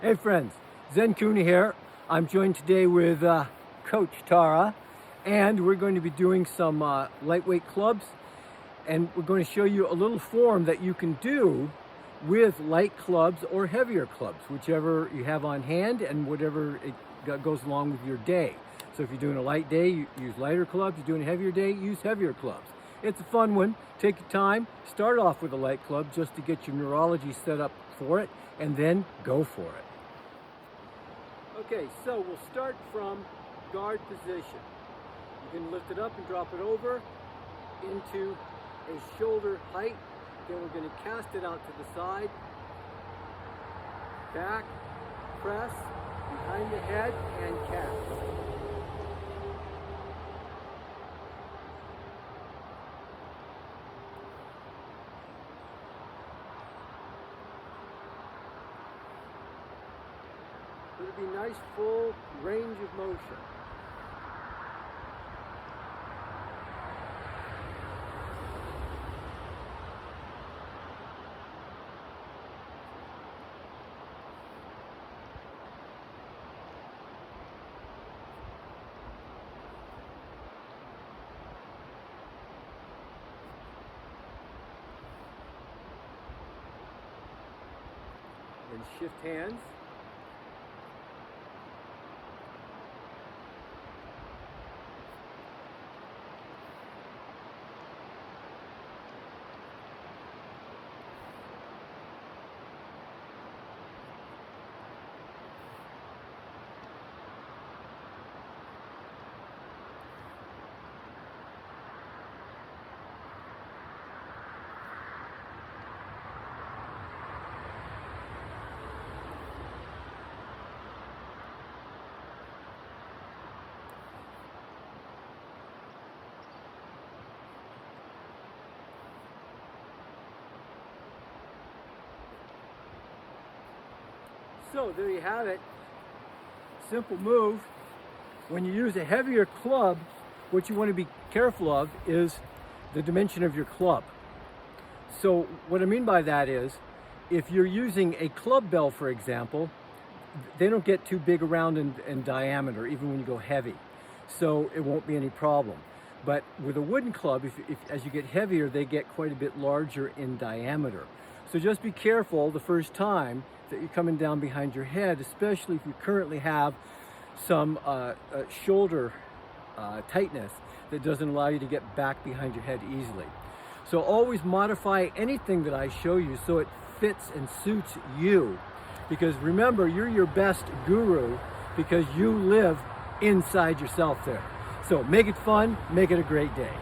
Hey friends, Zen Cooney here. I'm joined today with Coach Tara, and we're going to be doing some lightweight clubs, and we're going to show you a little form that you can do with light clubs or heavier clubs, whichever you have on hand and whatever goes along with your day. So if you're doing a light day, you use lighter clubs. You're doing a heavier day, use heavier clubs. It's a fun one. Take your time. Start off with a light club just to get your neurology set up for it, and then go for it. Okay, so we'll start from guard position. You can lift it up and drop it over into a shoulder height. Then we're going to cast it out to the side. Back, press, behind the head, and cast. It'll be nice full range of motion. And shift hands. So there you have it. Simple move. When you use a heavier club, what you want to be careful of is the dimension of your club. So what I mean by that is, if you're using a Clubbell, for example, they don't get too big around in diameter, even when you go heavy. So it won't be any problem. But with a wooden club, as you get heavier, they get quite a bit larger in diameter. So just be careful the first time that you're coming down behind your head, especially if you currently have some shoulder tightness that doesn't allow you to get back behind your head easily. So always modify anything that I show you so it fits and suits you. Because remember, you're your best guru because you live inside yourself there. So make it fun, make it a great day.